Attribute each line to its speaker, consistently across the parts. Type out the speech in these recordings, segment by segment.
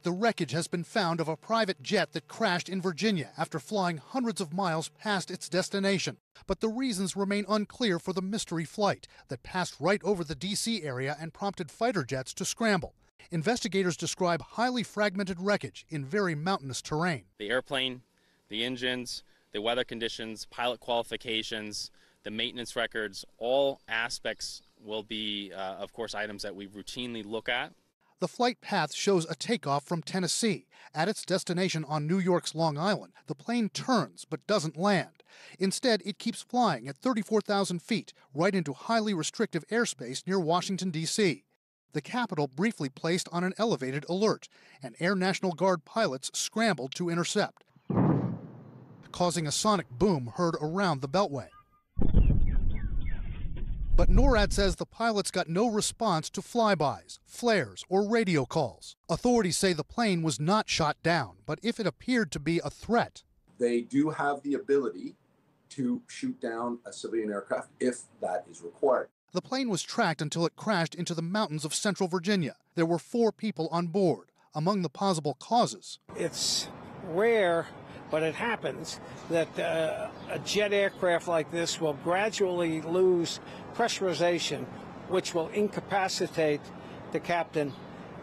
Speaker 1: the wreckage has been found of a private jet that crashed in Virginia after flying hundreds of miles past its destination. But the reasons remain unclear for the mystery flight that passed right over the D.C. area and prompted fighter jets to scramble. Investigators describe highly fragmented wreckage in very mountainous terrain.
Speaker 2: The airplane, the engines, the weather conditions, pilot qualifications, the maintenance records, all aspects will be, of course, items that we routinely look at.
Speaker 1: The flight path shows a takeoff from Tennessee. At its destination on New York's Long Island, the plane turns but doesn't land. Instead, it keeps flying at 34,000 feet, right into highly restrictive airspace near Washington, D.C. The capital briefly placed on an elevated alert, and Air National Guard pilots scrambled to intercept, causing a sonic boom heard around the Beltway. But NORAD says the pilots got no response to flybys, flares, or radio calls. Authorities say the plane was not shot down, but if it appeared to be a threat.
Speaker 3: They do have the ability to shoot down a civilian aircraft if that is required.
Speaker 1: The plane was tracked until it crashed into the mountains of central Virginia. There were 4 people on board. Among the possible causes,
Speaker 4: it's rare, but it happens that a jet aircraft like this will gradually lose pressurization, which will incapacitate the captain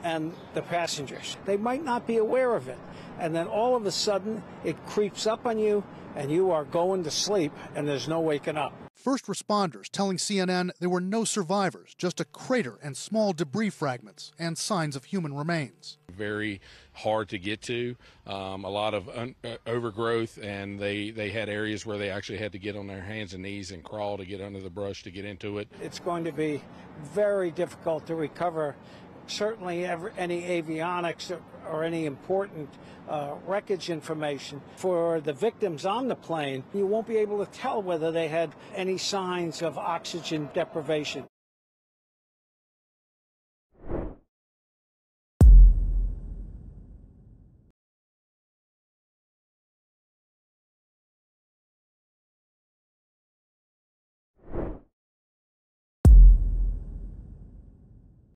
Speaker 4: and the passengers. They might not be aware of it, and then all of a sudden it creeps up on you and you are going to sleep and there's no waking up.
Speaker 1: First responders telling CNN there were no survivors, just a crater and small debris fragments and signs of human remains.
Speaker 5: Very hard to get to, a lot of overgrowth, and they had areas where they actually had to get on their hands and knees and crawl to get under the brush to get into it.
Speaker 4: It's going to be very difficult to recover certainly any avionics or any important wreckage information. For the victims on the plane, you won't be able to tell whether they had any signs of oxygen deprivation.